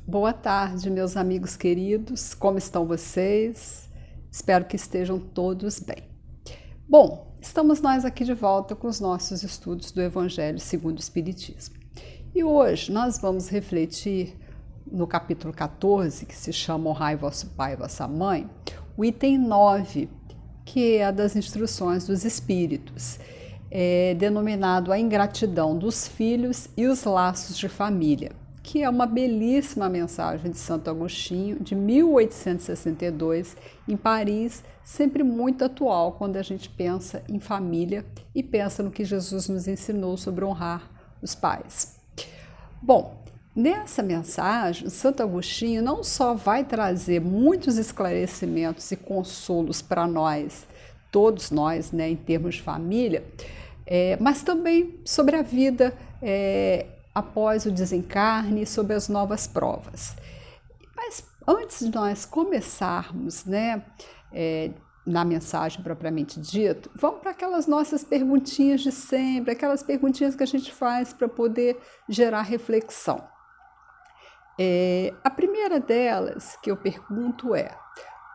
Boa tarde, meus amigos queridos. Como estão vocês? Espero que estejam todos bem. Bom, estamos nós aqui de volta com os nossos estudos do Evangelho segundo o Espiritismo. E hoje nós vamos refletir no capítulo 14, que se chama Honrai vosso pai e vossa mãe, o item 9, que é a das instruções dos espíritos, denominado a ingratidão dos filhos e os laços de família, que é uma belíssima mensagem de Santo Agostinho, de 1862, em Paris, sempre muito atual quando a gente pensa em família e pensa no que Jesus nos ensinou sobre honrar os pais. Bom, nessa mensagem, Santo Agostinho não só vai trazer muitos esclarecimentos e consolos para nós, todos nós, né, em termos de família, mas também sobre a vida após o desencarne e sobre as novas provas. Mas antes de nós começarmos, né, na mensagem propriamente dito, vamos para aquelas nossas perguntinhas de sempre, aquelas perguntinhas que a gente faz para poder gerar reflexão. A primeira delas que eu pergunto é: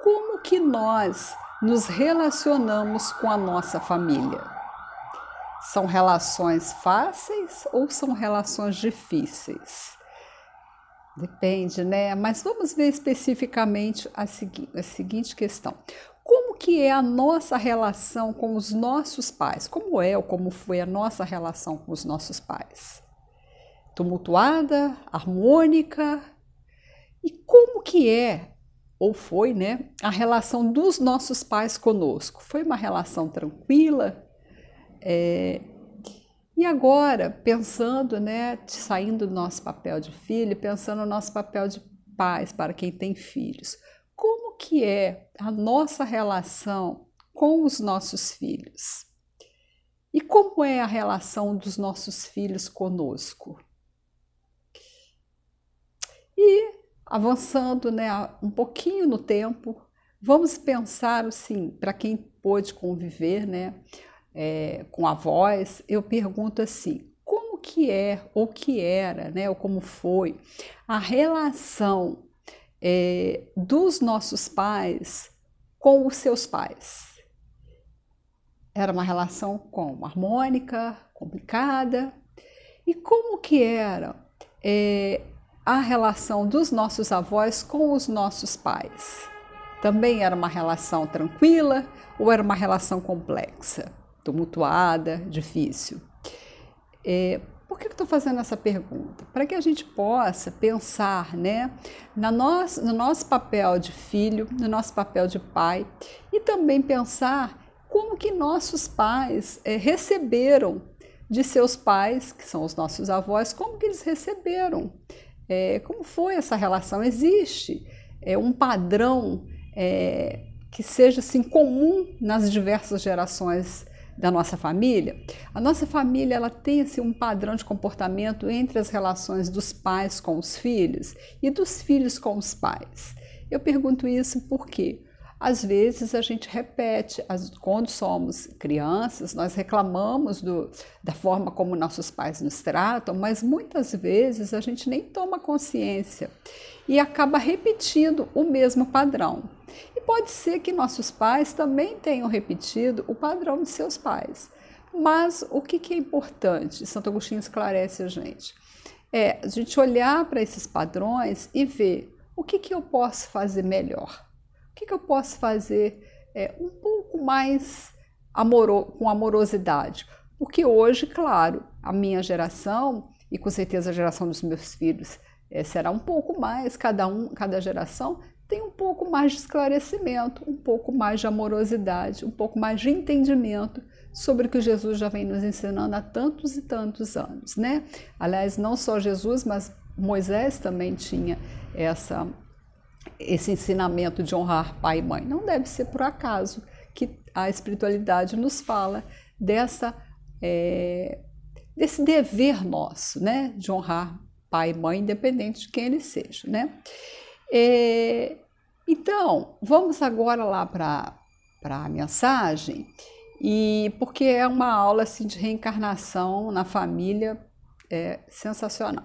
como que nós nos relacionamos com a nossa família? São relações fáceis ou são relações difíceis? Depende, né? Mas vamos ver especificamente a seguinte questão. Como que é a nossa relação com os nossos pais? Como é ou como foi a nossa relação com os nossos pais? Tumultuada, harmônica? E como que é, ou foi, né, a relação dos nossos pais conosco? Foi uma relação tranquila? E agora, pensando, né, saindo do nosso papel de filho, pensando no nosso papel de pais para quem tem filhos, como que é a nossa relação com os nossos filhos? E como é a relação dos nossos filhos conosco? E avançando, né, um pouquinho no tempo, vamos pensar assim, para quem pôde conviver, né, com avós, eu pergunto assim: como que é, ou que era, né, ou como foi a relação dos nossos pais com os seus pais? Era uma relação como harmônica, complicada? E como que era a relação dos nossos avós com os nossos pais? Também era uma relação tranquila ou era uma relação complexa, tumultuada, difícil? Por que eu estou fazendo essa pergunta? Para que a gente possa pensar, né, no nosso papel de filho, no nosso papel de pai, e também pensar como que nossos pais receberam de seus pais, que são os nossos avós, como que eles receberam, como foi essa relação? Existe um padrão que seja assim, comum nas diversas gerações da nossa família? A nossa família, ela tem assim, um padrão de comportamento entre as relações dos pais com os filhos e dos filhos com os pais. Eu pergunto isso porque às vezes a gente repete, quando somos crianças, nós reclamamos da forma como nossos pais nos tratam, mas muitas vezes a gente nem toma consciência e acaba repetindo o mesmo padrão. E pode ser que nossos pais também tenham repetido o padrão de seus pais. Mas o que é importante? Santo Agostinho esclarece a gente gente olhar para esses padrões e ver o que eu posso fazer melhor. O que eu posso fazer um pouco mais com amorosidade? Porque hoje, claro, a minha geração, e com certeza a geração dos meus filhos, será um pouco mais, cada geração tem um pouco mais de esclarecimento, um pouco mais de amorosidade, um pouco mais de entendimento sobre o que Jesus já vem nos ensinando há tantos e tantos anos, né? Aliás, não só Jesus, mas Moisés também tinha esse ensinamento de honrar pai e mãe. Não deve ser por acaso que a espiritualidade nos fala desse dever nosso, né, de honrar pai e mãe, independente de quem eles sejam, né? Então, vamos agora lá para a mensagem, porque é uma aula assim, de reencarnação na família sensacional.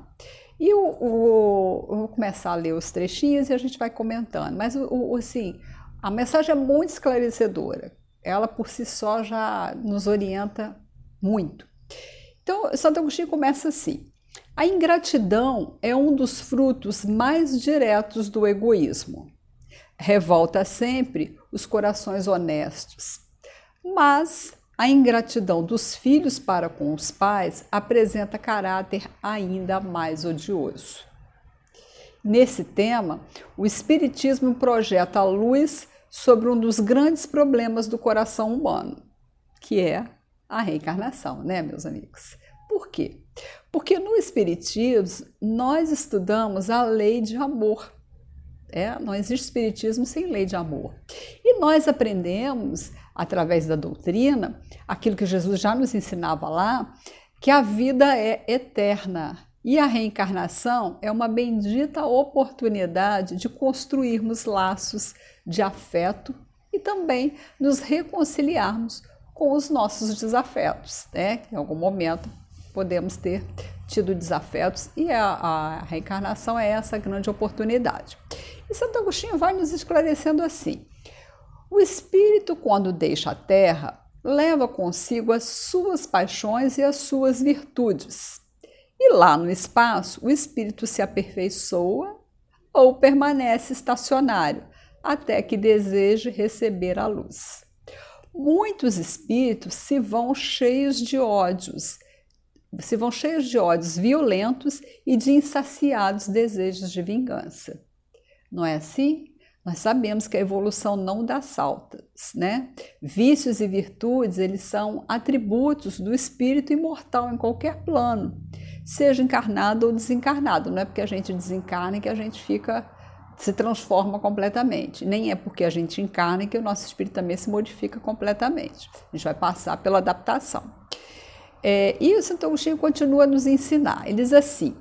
E eu vou começar a ler os trechinhos e a gente vai comentando. Mas, assim, a mensagem é muito esclarecedora. Ela, por si só, já nos orienta muito. Então, Santo Agostinho começa assim. A ingratidão é um dos frutos mais diretos do egoísmo. Revolta sempre os corações honestos. Mas a ingratidão dos filhos para com os pais apresenta caráter ainda mais odioso. Nesse tema, o Espiritismo projeta a luz sobre um dos grandes problemas do coração humano, que é a reencarnação, né, meus amigos? Por quê? Porque no Espiritismo nós estudamos a lei de amor. Não existe Espiritismo sem lei de amor. E nós aprendemos, através da doutrina, aquilo que Jesus já nos ensinava lá, que a vida é eterna. E a reencarnação é uma bendita oportunidade de construirmos laços de afeto e também nos reconciliarmos com os nossos desafetos, né? Em algum momento podemos ter tido desafetos e a reencarnação é essa grande oportunidade. E Santo Agostinho vai nos esclarecendo assim: o espírito, quando deixa a terra, leva consigo as suas paixões e as suas virtudes. E lá no espaço, o espírito se aperfeiçoa ou permanece estacionário, até que deseje receber a luz. Muitos espíritos se vão cheios de ódios violentos e de insaciados desejos de vingança. Não é assim? Nós sabemos que a evolução não dá saltos, né? Vícios e virtudes, eles são atributos do espírito imortal em qualquer plano, seja encarnado ou desencarnado. Não é porque a gente desencarna que a gente se transforma completamente. Nem é porque a gente encarna que o nosso espírito também se modifica completamente. A gente vai passar pela adaptação. E o Santo Agostinho continua a nos ensinar. Ele diz assim: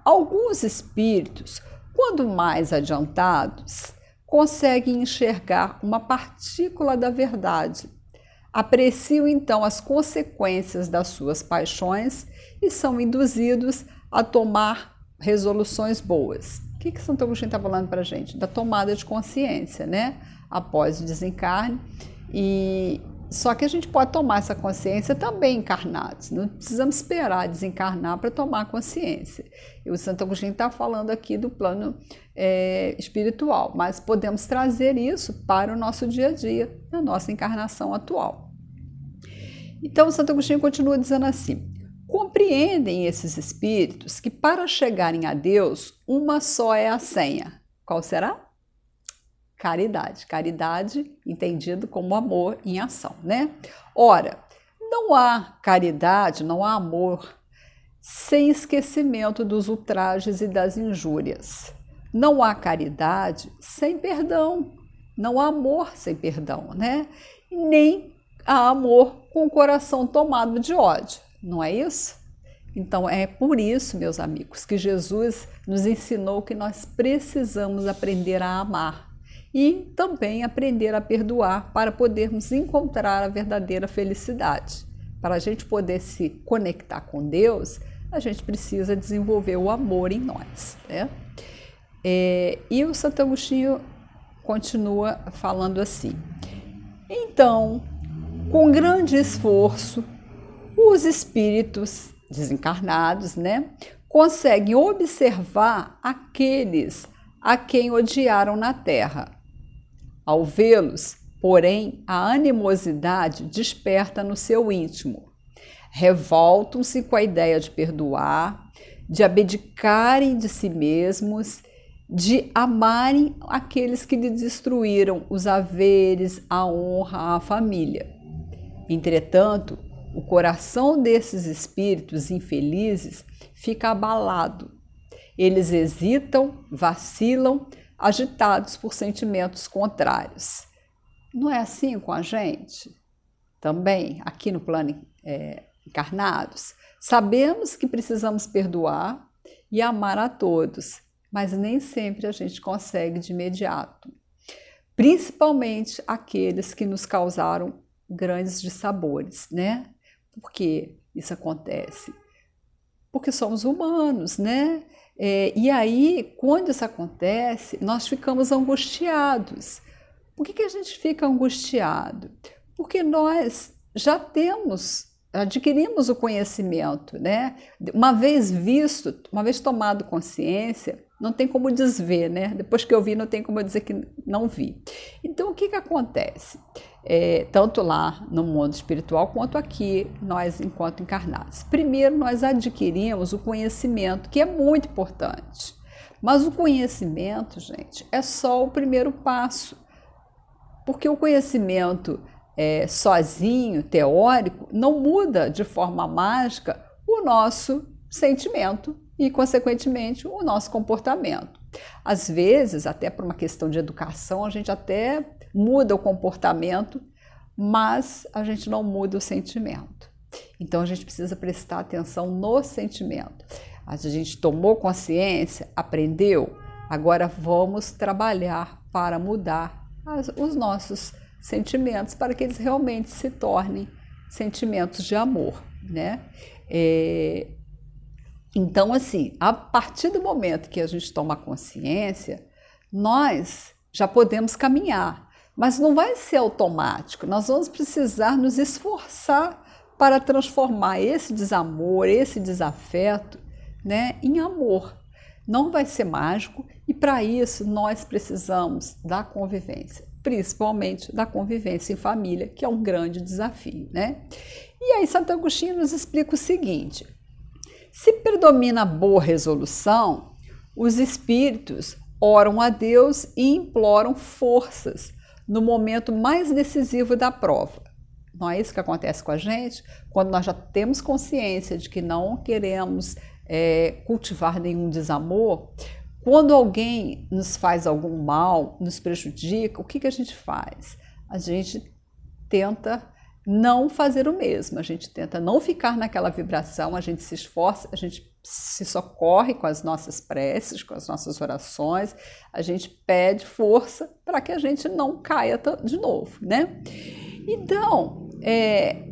alguns espíritos, quando mais adiantados, conseguem enxergar uma partícula da verdade. Apreciam então as consequências das suas paixões e são induzidos a tomar resoluções boas. O que Santo Agostinho está falando para a gente? Da tomada de consciência, né? Após o desencarne. Só que a gente pode tomar essa consciência também encarnados. Não precisamos esperar desencarnar para tomar consciência. E o Santo Agostinho está falando aqui do plano espiritual, mas podemos trazer isso para o nosso dia a dia, na nossa encarnação atual. Então, o Santo Agostinho continua dizendo assim: compreendem esses espíritos que para chegarem a Deus, uma só é a senha. Qual será? Caridade. Caridade entendido como amor em ação, né? Ora, não há caridade, não há amor sem esquecimento dos ultrajes e das injúrias. Não há caridade sem perdão. Não há amor sem perdão, né? Nem há amor com o coração tomado de ódio. Não é isso? Então é por isso, meus amigos, que Jesus nos ensinou que nós precisamos aprender a amar e também aprender a perdoar para podermos encontrar a verdadeira felicidade. Para a gente poder se conectar com Deus, a gente precisa desenvolver o amor em nós, né? E o Santo Agostinho continua falando assim: então, com grande esforço, os espíritos desencarnados, né, conseguem observar aqueles a quem odiaram na terra. Ao vê-los, porém, a animosidade desperta no seu íntimo. Revoltam-se com a ideia de perdoar, de abdicarem de si mesmos, de amarem aqueles que lhe destruíram os haveres, a honra, a família. Entretanto, o coração desses espíritos infelizes fica abalado. Eles hesitam, vacilam, agitados por sentimentos contrários. Não é assim com a gente? Também, aqui no plano encarnados, sabemos que precisamos perdoar e amar a todos, mas nem sempre a gente consegue de imediato. Principalmente aqueles que nos causaram grandes dissabores, né? Por que isso acontece? Porque somos humanos, né? E aí, quando isso acontece, nós ficamos angustiados. Por que a gente fica angustiado? Porque nós já adquirimos o conhecimento, né? Uma vez visto, uma vez tomado consciência, não tem como desver, né? Depois que eu vi, não tem como eu dizer que não vi. Então, o que acontece? Tanto lá no mundo espiritual quanto aqui, nós enquanto encarnados. Primeiro, nós adquirimos o conhecimento, que é muito importante. Mas o conhecimento, gente, é só o primeiro passo. Porque o conhecimento sozinho, teórico, não muda de forma mágica o nosso sentimento e, consequentemente, o nosso comportamento. Às vezes, até por uma questão de educação, a gente até muda o comportamento, mas a gente não muda o sentimento. Então, a gente precisa prestar atenção no sentimento. A gente tomou consciência, aprendeu, agora vamos trabalhar para mudar os nossos sentimentos, para que eles realmente se tornem sentimentos de amor, né? Então, assim, a partir do momento que a gente toma consciência, nós já podemos caminhar, mas não vai ser automático. Nós vamos precisar nos esforçar para transformar esse desamor, esse desafeto, né, em amor. Não vai ser mágico e, para isso, nós precisamos da convivência, principalmente da convivência em família, que é um grande desafio, né? E aí Santo Agostinho nos explica o seguinte: se predomina a boa resolução, os espíritos oram a Deus e imploram forças no momento mais decisivo da prova. Não é isso que acontece com a gente? Quando nós já temos consciência de que não queremos cultivar nenhum desamor, quando alguém nos faz algum mal, nos prejudica, o que a gente faz? A gente tenta não fazer o mesmo, a gente tenta não ficar naquela vibração, a gente se esforça, a gente se socorre com as nossas preces, com as nossas orações, a gente pede força para que a gente não caia de novo, né? Então,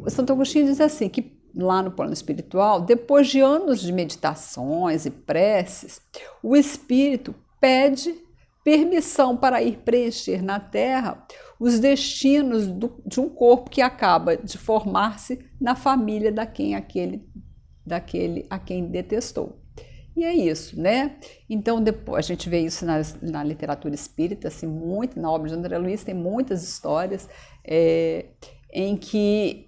o Santo Agostinho diz assim, que lá no plano espiritual, depois de anos de meditações e preces, o espírito pede permissão para ir preencher na Terra os destinos de um corpo que acaba de formar-se na família daquele a quem detestou. E é isso, né? Então, depois, a gente vê isso na literatura espírita, assim, muito, na obra de André Luiz, tem muitas histórias em que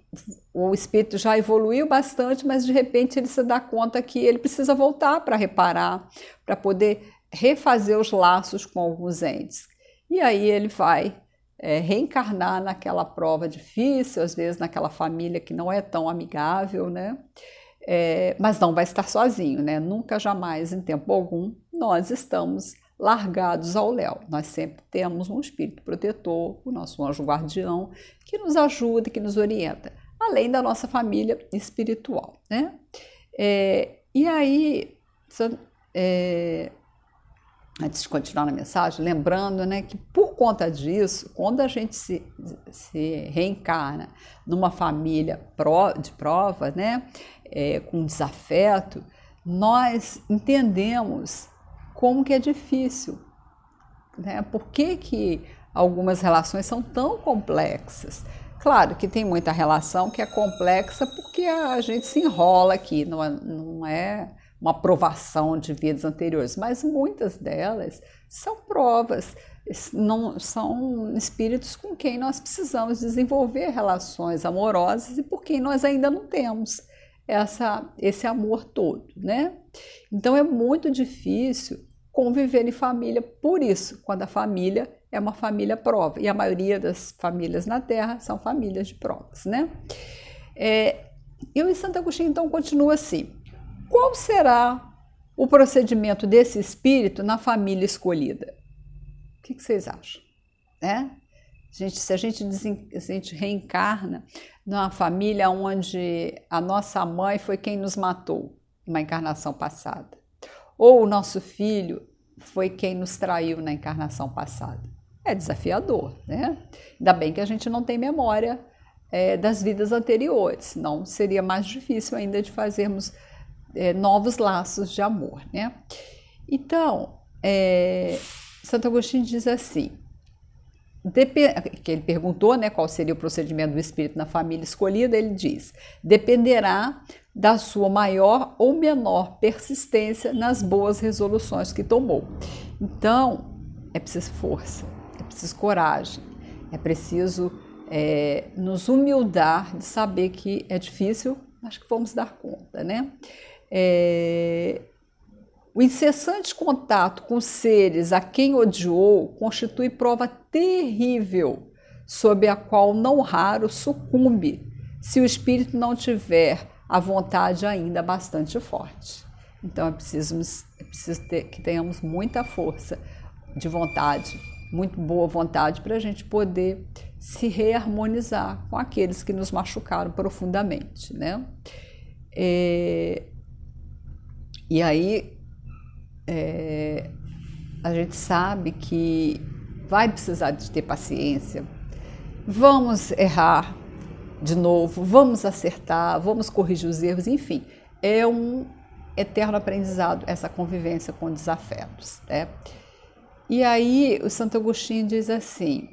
o espírito já evoluiu bastante, mas de repente ele se dá conta que ele precisa voltar para reparar, para poder refazer os laços com alguns entes. E aí ele vai reencarnar naquela prova difícil, às vezes naquela família que não é tão amigável, né? Mas não vai estar sozinho, né? Nunca, jamais, em tempo algum, nós estamos largados ao léu. Nós sempre temos um espírito protetor, o nosso anjo guardião, que nos ajuda, que nos orienta, além da nossa família espiritual, né? E aí, antes de continuar na mensagem, lembrando, né, que por conta disso, quando a gente se reencarna numa família de prova, né, com desafeto, nós entendemos como que é difícil, né? Por que algumas relações são tão complexas? Claro que tem muita relação que é complexa porque a gente se enrola aqui, não é uma provação de vidas anteriores, mas muitas delas são provas, não são espíritos com quem nós precisamos desenvolver relações amorosas e por quem nós ainda não temos esse amor todo, né? Então é muito difícil conviver em família, por isso, quando a família é uma família prova, e a maioria das famílias na Terra são famílias de provas, né? E o Santo Agostinho então continua assim: qual será o procedimento desse espírito na família escolhida? O que vocês acham? Se a gente reencarna numa família onde a nossa mãe foi quem nos matou, uma encarnação passada, ou o nosso filho foi quem nos traiu na encarnação passada. É desafiador, né? Ainda bem que a gente não tem memória das vidas anteriores, senão seria mais difícil ainda de fazermos novos laços de amor, né? Então, Santo Agostinho diz assim, que ele perguntou, né, qual seria o procedimento do espírito na família escolhida, ele diz, dependerá da sua maior ou menor persistência nas boas resoluções que tomou. Então, é preciso força, é preciso coragem, é preciso nos humildar de saber que é difícil, mas que vamos dar conta, né? O incessante contato com seres a quem odiou constitui prova terrível, sob a qual não raro sucumbe, se o espírito não tiver a vontade ainda bastante forte. Então é preciso que tenhamos muita força de vontade, muito boa vontade, para a gente poder se reharmonizar com aqueles que nos machucaram profundamente, né? E aí a gente sabe que vai precisar de ter paciência, vamos errar de novo, vamos acertar, vamos corrigir os erros, enfim, é um eterno aprendizado essa convivência com desafetos, né? E aí o Santo Agostinho diz assim,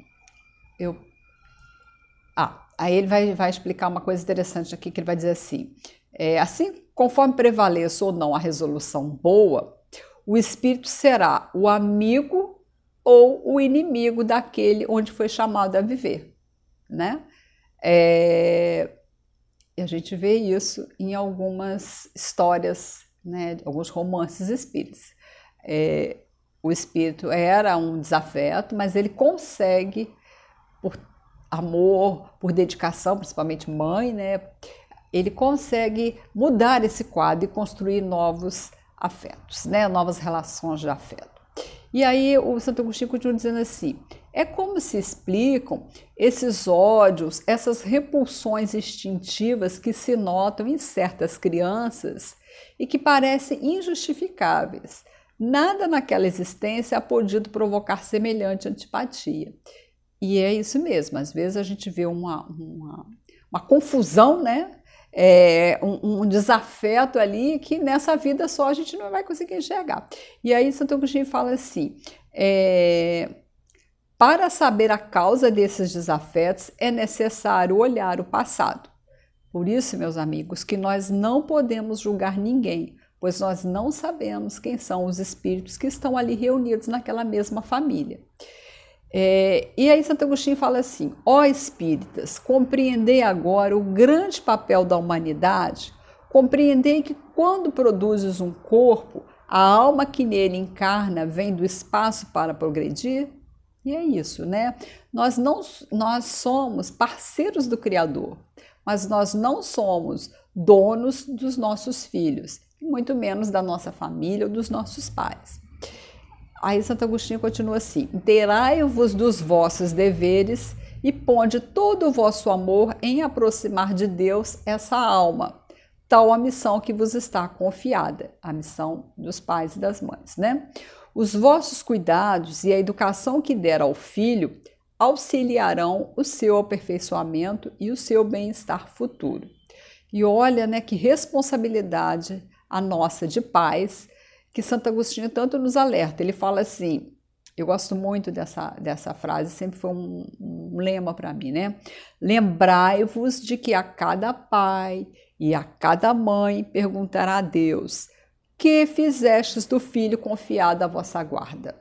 aí ele vai explicar uma coisa interessante aqui, que ele vai dizer assim, assim conforme prevaleça ou não a resolução boa, o espírito será o amigo ou o inimigo daquele onde foi chamado a viver, né? E a gente vê isso em algumas histórias, né? Alguns romances espíritas. O espírito era um desafeto, mas ele consegue, por amor, por dedicação, principalmente mãe, né? Ele consegue mudar esse quadro e construir novos afetos, né? Novas relações de afeto. E aí o Santo Agostinho continua dizendo assim, é como se explicam esses ódios, essas repulsões instintivas que se notam em certas crianças e que parecem injustificáveis. Nada naquela existência ha podido provocar semelhante antipatia. E é isso mesmo, às vezes a gente vê uma confusão, né? Um desafeto ali que nessa vida só a gente não vai conseguir enxergar. E aí Santo Agostinho fala assim, para saber a causa desses desafetos é necessário olhar o passado. Por isso, meus amigos, que nós não podemos julgar ninguém, pois nós não sabemos quem são os espíritos que estão ali reunidos naquela mesma família. E aí Santo Agostinho fala assim, ó espíritas, compreendei agora o grande papel da humanidade, compreendei que quando produzes um corpo, a alma que nele encarna vem do espaço para progredir? E é isso, né? Nós somos parceiros do Criador, mas nós não somos donos dos nossos filhos, muito menos da nossa família ou dos nossos pais. Aí Santo Agostinho continua assim, inteirai-vos dos vossos deveres e ponde todo o vosso amor em aproximar de Deus essa alma, tal a missão que vos está confiada, a missão dos pais e das mães, né? Os vossos cuidados e a educação que der ao filho auxiliarão o seu aperfeiçoamento e o seu bem-estar futuro. E olha, né, que responsabilidade a nossa de pais, que Santo Agostinho tanto nos alerta. Ele fala assim, eu gosto muito dessa frase, sempre foi um lema para mim, né? Lembrai-vos de que a cada pai e a cada mãe perguntará a Deus, que fizestes do filho confiado à vossa guarda?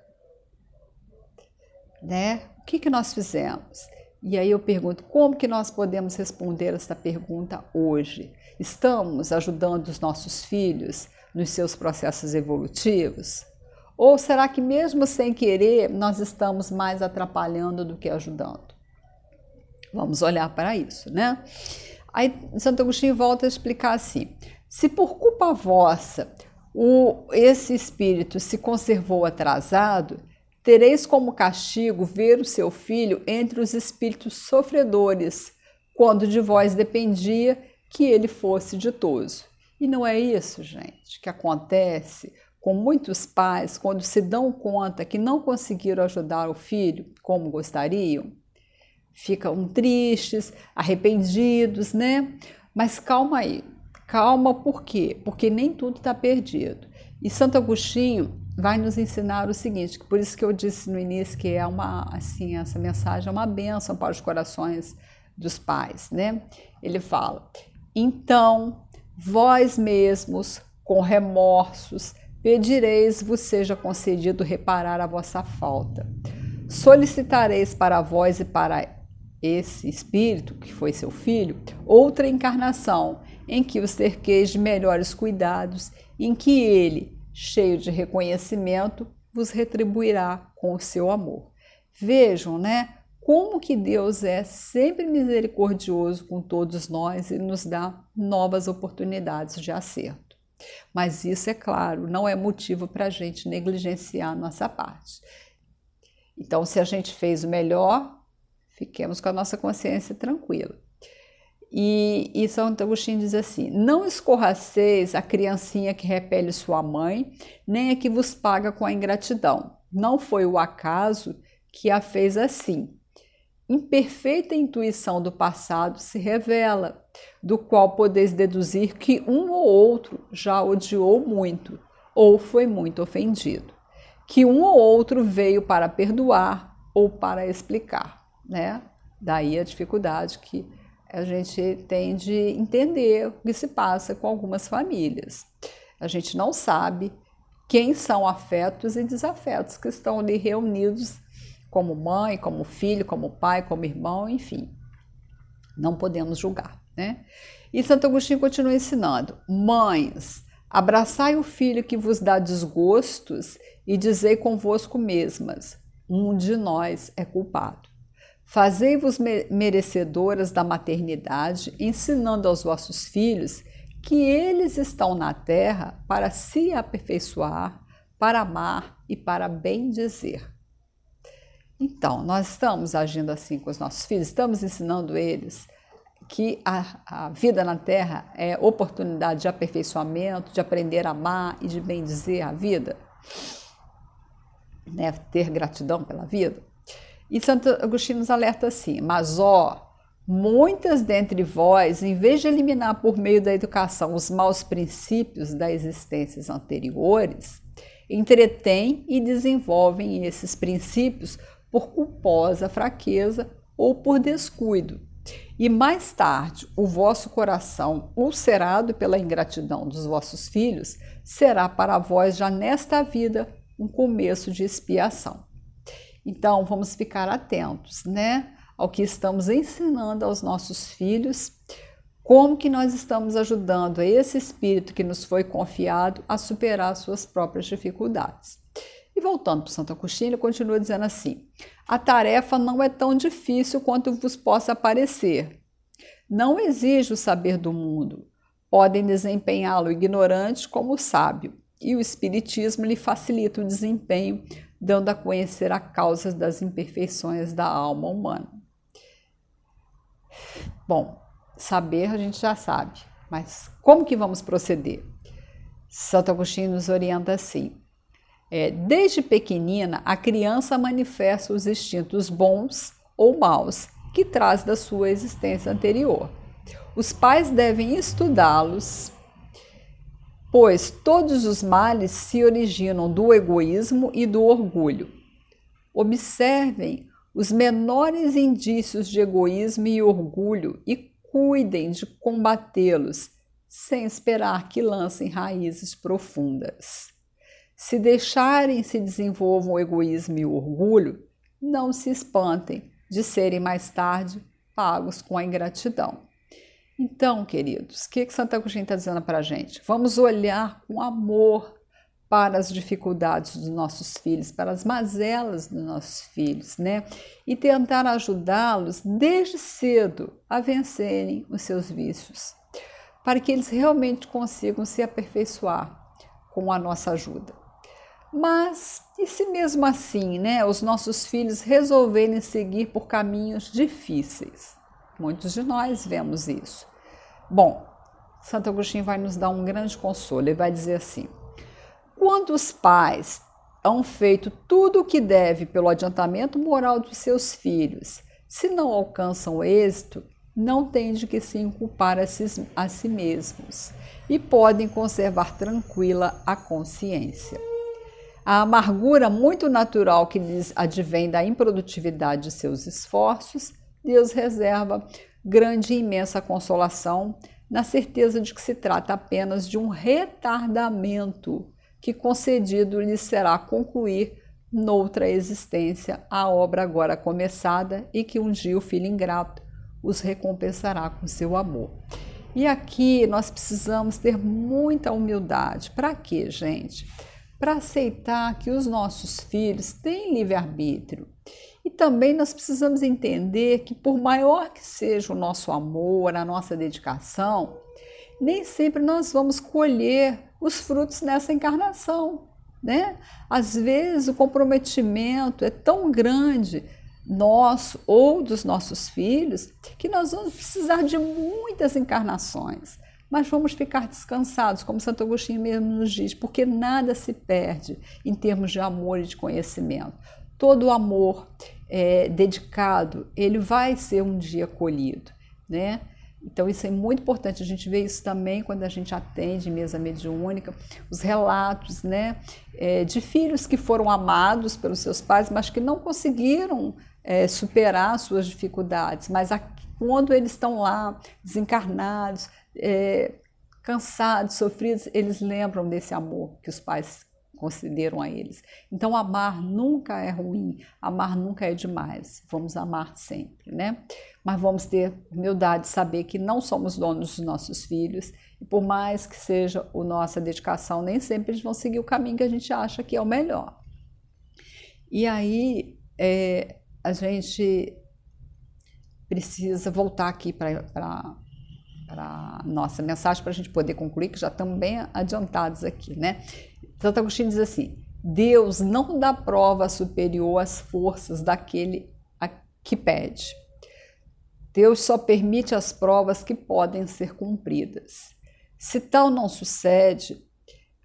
Né? O que nós fizemos? E aí eu pergunto, como que nós podemos responder essa pergunta hoje? Estamos ajudando os nossos filhos nos seus processos evolutivos? Ou será que mesmo sem querer nós estamos mais atrapalhando do que ajudando? Vamos olhar para isso, né? Aí Santo Agostinho volta a explicar assim, se por culpa vossa esse espírito se conservou atrasado, tereis como castigo ver o seu filho entre os espíritos sofredores, quando de vós dependia que ele fosse ditoso. E não é isso, gente, que acontece com muitos pais quando se dão conta que não conseguiram ajudar o filho como gostariam? Ficam tristes, arrependidos, né? Mas calma aí. Calma, por quê? Porque nem tudo está perdido. E Santo Agostinho, vai nos ensinar o seguinte, por isso que eu disse no início que é assim, essa mensagem é uma bênção para os corações dos pais, né? Ele fala: então, vós mesmos, com remorsos, pedireis vos seja concedido reparar a vossa falta. Solicitareis para vós e para esse espírito, que foi seu filho, outra encarnação, em que os cerqueis de melhores cuidados, em que ele, cheio de reconhecimento, vos retribuirá com o seu amor. Vejam, né? Como que Deus é sempre misericordioso com todos nós e nos dá novas oportunidades de acerto. Mas isso, é claro, não é motivo para a gente negligenciar a nossa parte. Então, se a gente fez o melhor, fiquemos com a nossa consciência tranquila. E Santo Agostinho diz assim: não escorraceis a criancinha que repele sua mãe, nem a que vos paga com a ingratidão. Não foi o acaso que a fez assim. Imperfeita intuição do passado se revela, do qual podeis deduzir que um ou outro já odiou muito, ou foi muito ofendido, que um ou outro veio para perdoar ou para explicar, né? Daí a dificuldade que a gente tem de entender o que se passa com algumas famílias. A gente não sabe quem são afetos e desafetos que estão ali reunidos, como mãe, como filho, como pai, como irmão, enfim. Não podemos julgar, né? E Santo Agostinho continua ensinando: mães, abraçai o filho que vos dá desgostos e dizei convosco mesmas: um de nós é culpado. Fazei-vos merecedoras da maternidade, ensinando aos vossos filhos que eles estão na terra para se aperfeiçoar, para amar e para bem dizer. Então, nós estamos agindo assim com os nossos filhos, estamos ensinando eles que a vida na Terra é oportunidade de aperfeiçoamento, de aprender a amar e de bem dizer a vida, né? Ter gratidão pela vida. E Santo Agostinho nos alerta assim: mas muitas dentre vós, em vez de eliminar por meio da educação os maus princípios das existências anteriores, entretêm e desenvolvem esses princípios por culposa fraqueza ou por descuido. E mais tarde, o vosso coração, ulcerado pela ingratidão dos vossos filhos, será para vós já nesta vida um começo de expiação. Então, vamos ficar atentos, né, ao que estamos ensinando aos nossos filhos, como que nós estamos ajudando esse espírito que nos foi confiado a superar suas próprias dificuldades. E voltando para Santo Agostinho, ele continua dizendo assim: a tarefa não é tão difícil quanto vos possa parecer. Não exige o saber do mundo. Podem desempenhá-lo ignorante como o sábio, e o Espiritismo lhe facilita o desempenho, dando a conhecer a causa das imperfeições da alma humana. Bom, saber a gente já sabe, mas como que vamos proceder? Santo Agostinho nos orienta assim: desde pequenina, a criança manifesta os instintos bons ou maus que traz da sua existência anterior. Os pais devem estudá-los, pois todos os males se originam do egoísmo e do orgulho. Observem os menores indícios de egoísmo e orgulho e cuidem de combatê-los, sem esperar que lancem raízes profundas. Se deixarem se desenvolvam o egoísmo e o orgulho, não se espantem de serem mais tarde pagos com a ingratidão. Então, queridos, o que Santo Agostinho está dizendo para a gente? Vamos olhar com amor para as dificuldades dos nossos filhos, para as mazelas dos nossos filhos, né? E tentar ajudá-los desde cedo a vencerem os seus vícios, para que eles realmente consigam se aperfeiçoar com a nossa ajuda. Mas e se mesmo assim, né, os nossos filhos resolverem seguir por caminhos difíceis? Muitos de nós vemos isso. Bom, Santo Agostinho vai nos dar um grande consolo. Ele vai dizer assim: quando os pais hão feito tudo o que deve pelo adiantamento moral dos seus filhos, se não alcançam êxito, não têm de que se inculpar a si mesmos e podem conservar tranquila a consciência. A amargura muito natural que lhes advém da improdutividade de seus esforços, Deus reserva grande e imensa consolação na certeza de que se trata apenas de um retardamento que concedido lhes será concluir noutra existência a obra agora começada e que um dia o Filho ingrato os recompensará com seu amor. E aqui nós precisamos ter muita humildade. Para quê, gente? Para aceitar que os nossos filhos têm livre-arbítrio. E também nós precisamos entender que, por maior que seja o nosso amor, a nossa dedicação, nem sempre nós vamos colher os frutos nessa encarnação, né? Às vezes o comprometimento é tão grande nosso ou dos nossos filhos que nós vamos precisar de muitas encarnações, mas vamos ficar descansados, como Santo Agostinho mesmo nos diz, porque nada se perde em termos de amor e de conhecimento. Todo o amor dedicado, ele vai ser um dia colhido, né? Então isso é muito importante, a gente vê isso também quando a gente atende mesa mediúnica, os relatos, né, de filhos que foram amados pelos seus pais, mas que não conseguiram superar suas dificuldades, mas quando eles estão lá, desencarnados, cansados, sofridos, eles lembram desse amor que os pais concederam a eles. Então amar nunca é ruim, amar nunca é demais, vamos amar sempre, né? Mas vamos ter humildade de saber que não somos donos dos nossos filhos e por mais que seja a nossa dedicação, nem sempre eles vão seguir o caminho que a gente acha que é o melhor. E aí a gente precisa voltar aqui para a nossa mensagem para a gente poder concluir, que já estamos bem adiantados aqui, né? Santo Agostinho diz assim: Deus não dá prova superior às forças daquele a que pede. Deus só permite as provas que podem ser cumpridas. Se tal não sucede,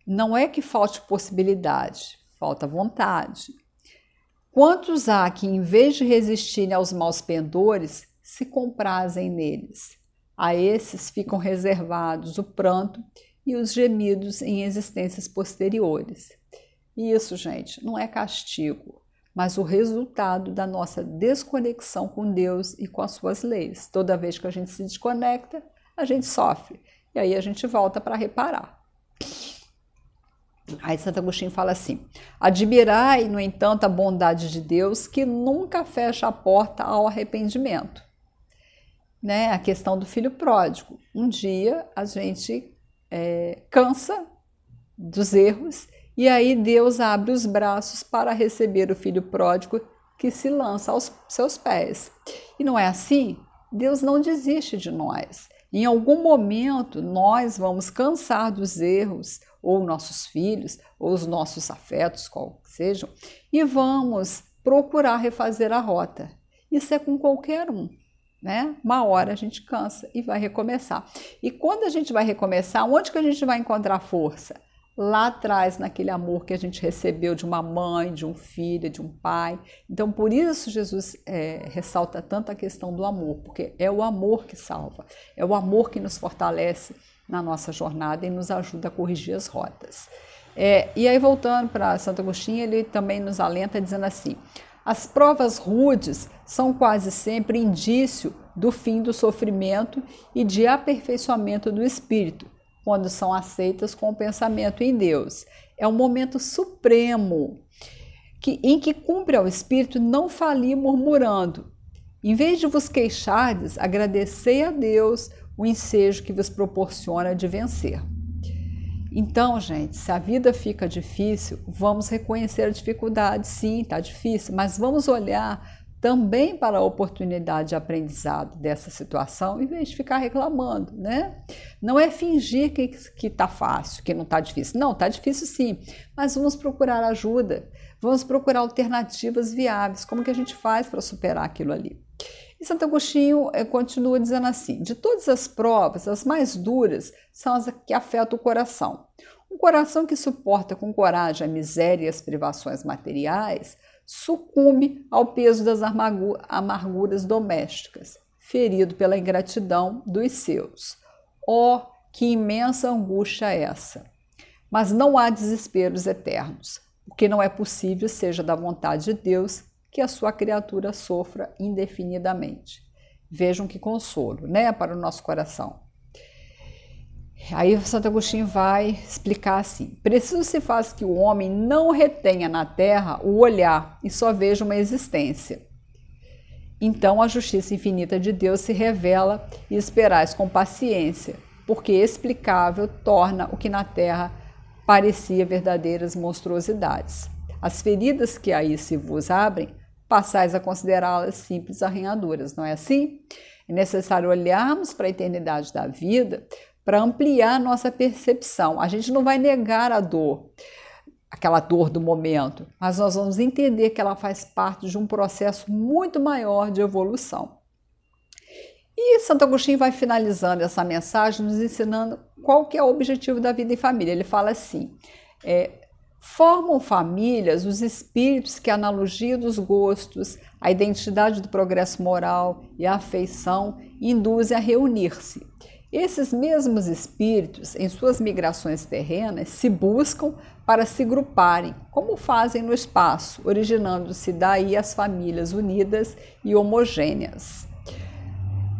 não é que falte possibilidade, falta vontade. Quantos há que, em vez de resistirem aos maus pendores, se comprazem neles? A esses ficam reservados o pranto e os gemidos em existências posteriores. E isso, gente, não é castigo, mas o resultado da nossa desconexão com Deus e com as suas leis. Toda vez que a gente se desconecta, a gente sofre. E aí a gente volta para reparar. Aí Santo Agostinho fala assim: admirai, no entanto, a bondade de Deus que nunca fecha a porta ao arrependimento. Né? A questão do filho pródigo. Um dia a gente cansa dos erros e aí Deus abre os braços para receber o filho pródigo que se lança aos seus pés. E não é assim? Deus não desiste de nós. Em algum momento nós vamos cansar dos erros, ou nossos filhos, ou os nossos afetos, qual que sejam, e vamos procurar refazer a rota. Isso é com qualquer um. Né? Uma hora a gente cansa e vai recomeçar. E quando a gente vai recomeçar, onde que a gente vai encontrar força? Lá atrás, naquele amor que a gente recebeu de uma mãe, de um filho, de um pai. Então, por isso Jesus ressalta tanto a questão do amor, porque é o amor que salva, é o amor que nos fortalece na nossa jornada e nos ajuda a corrigir as rotas. E aí, voltando para Santo Agostinho, ele também nos alenta dizendo assim: as provas rudes são quase sempre indício do fim do sofrimento e de aperfeiçoamento do espírito, quando são aceitas com o pensamento em Deus. É um momento supremo em que cumpre ao espírito não falir murmurando. Em vez de vos queixardes, agradecei a Deus o ensejo que vos proporciona de vencer. Então, gente, se a vida fica difícil, vamos reconhecer a dificuldade. Sim, está difícil, mas vamos olhar também para a oportunidade de aprendizado dessa situação, em vez de ficar reclamando, né? Não é fingir que está fácil, que não está difícil. Não, está difícil sim, mas vamos procurar ajuda, vamos procurar alternativas viáveis. Como que a gente faz para superar aquilo ali? E Santo Agostinho continua dizendo assim: de todas as provas, as mais duras são as que afetam o coração. Um coração que suporta com coragem a miséria e as privações materiais sucumbe ao peso das amarguras domésticas, ferido pela ingratidão dos seus. Que imensa angústia essa! Mas não há desesperos eternos. porque não é possível, seja da vontade de Deus, que a sua criatura sofra indefinidamente. Vejam que consolo, né, para o nosso coração. Aí Santo Agostinho vai explicar assim: preciso se faz que o homem não retenha na terra o olhar e só veja uma existência. Então a justiça infinita de Deus se revela e esperais com paciência, porque explicável torna o que na terra parecia verdadeiras monstruosidades. As feridas que aí se vos abrem, passais a considerá-las simples arranhaduras, não é assim? É necessário olharmos para a eternidade da vida para ampliar nossa percepção. A gente não vai negar a dor, aquela dor do momento, mas nós vamos entender que ela faz parte de um processo muito maior de evolução. E Santo Agostinho vai finalizando essa mensagem nos ensinando qual que é o objetivo da vida em família. Ele fala assim: formam famílias os espíritos que a analogia dos gostos, a identidade do progresso moral e a afeição induzem a reunir-se. Esses mesmos espíritos, em suas migrações terrenas, se buscam para se gruparem, como fazem no espaço, originando-se daí as famílias unidas e homogêneas.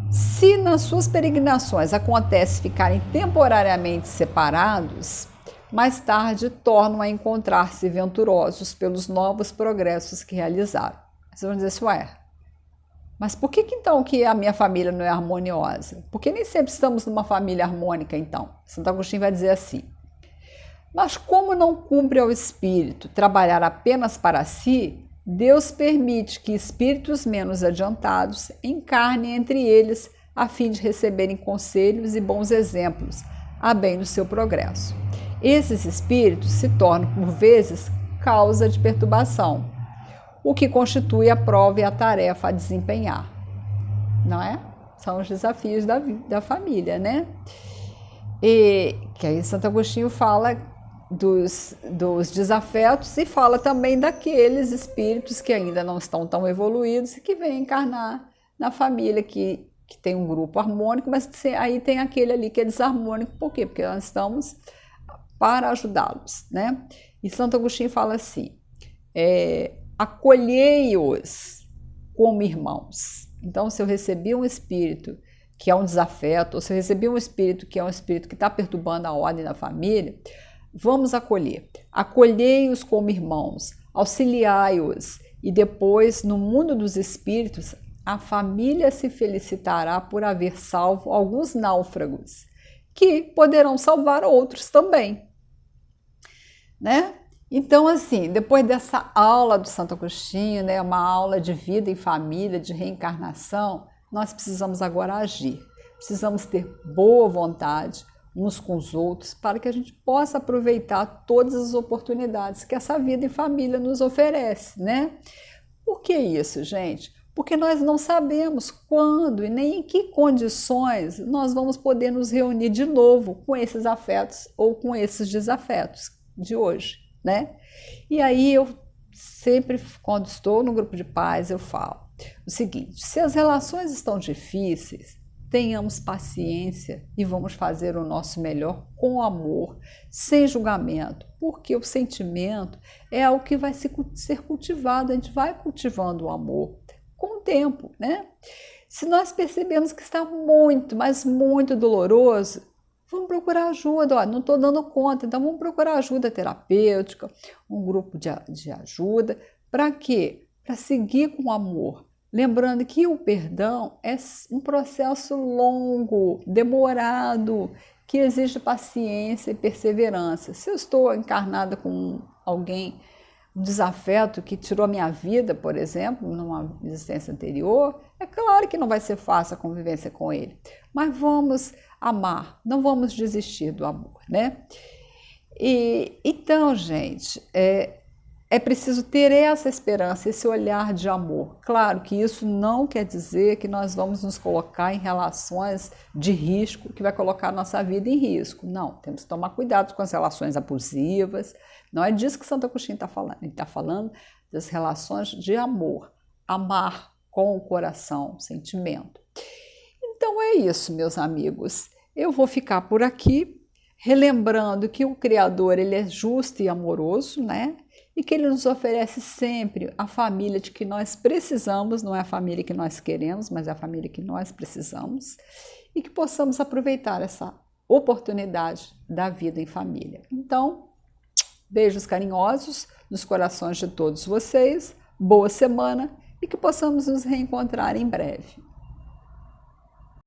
Se nas suas peregrinações acontece ficarem temporariamente separados, mais tarde tornam a encontrar-se venturosos pelos novos progressos que realizaram. Vocês vão dizer assim: ué, mas por que então que a minha família não é harmoniosa? Porque nem sempre estamos numa família harmônica, então. Santo Agostinho vai dizer assim: mas como não cumpre ao espírito trabalhar apenas para si, Deus permite que espíritos menos adiantados encarnem entre eles a fim de receberem conselhos e bons exemplos, a bem do seu progresso. Esses espíritos se tornam, por vezes, causa de perturbação, o que constitui a prova e a tarefa a desempenhar. Não é? São os desafios da família, né? E que aí Santo Agostinho fala dos desafetos e fala também daqueles espíritos que ainda não estão tão evoluídos e que vêm encarnar na família que tem um grupo harmônico, mas aí tem aquele ali que é desarmônico. Por quê? Porque nós estamos para ajudá-los, né? E Santo Agostinho fala assim: acolhei-os como irmãos. Então, se eu recebi um espírito que é um desafeto, ou se eu recebi um espírito que é um espírito que está perturbando a ordem da família, vamos acolher. Acolhei-os como irmãos, auxiliai-os, e depois, no mundo dos espíritos, a família se felicitará por haver salvo alguns náufragos, que poderão salvar outros também, né? Então, assim, depois dessa aula do Santo Agostinho, né, uma aula de vida em família, de reencarnação, nós precisamos agora agir. Precisamos ter boa vontade uns com os outros para que a gente possa aproveitar todas as oportunidades que essa vida em família nos oferece, né? Por que isso, gente? Porque nós não sabemos quando e nem em que condições nós vamos poder nos reunir de novo com esses afetos ou com esses desafetos de hoje, né? E aí eu sempre, quando estou no grupo de pais, eu falo o seguinte: se as relações estão difíceis, tenhamos paciência e vamos fazer o nosso melhor com amor, sem julgamento, porque o sentimento é algo que vai ser cultivado, a gente vai cultivando o amor com o tempo, né? Se nós percebemos que está muito, mas muito doloroso, vamos procurar ajuda. Ó, não estou dando conta, então vamos procurar ajuda terapêutica, um grupo de ajuda. Para quê? Para seguir com amor. Lembrando que o perdão é um processo longo, demorado, que exige paciência e perseverança. Se eu estou encarnada com alguém, um desafeto que tirou a minha vida, por exemplo, numa existência anterior, é claro que não vai ser fácil a convivência com ele. Mas vamos amar, não vamos desistir do amor, né? Então, gente, é preciso ter essa esperança, esse olhar de amor. Claro que isso não quer dizer que nós vamos nos colocar em relações de risco, que vai colocar a nossa vida em risco. Não, temos que tomar cuidado com as relações abusivas. Não é disso que Santo Agostinho está falando. Ele está falando das relações de amor. Amar com o coração, sentimento. Então é isso, meus amigos. Eu vou ficar por aqui, relembrando que o Criador ele é justo e amoroso, né? e que Ele nos oferece sempre a família de que nós precisamos, não é a família que nós queremos, mas é a família que nós precisamos, e que possamos aproveitar essa oportunidade da vida em família. Então, beijos carinhosos nos corações de todos vocês, boa semana e que possamos nos reencontrar em breve.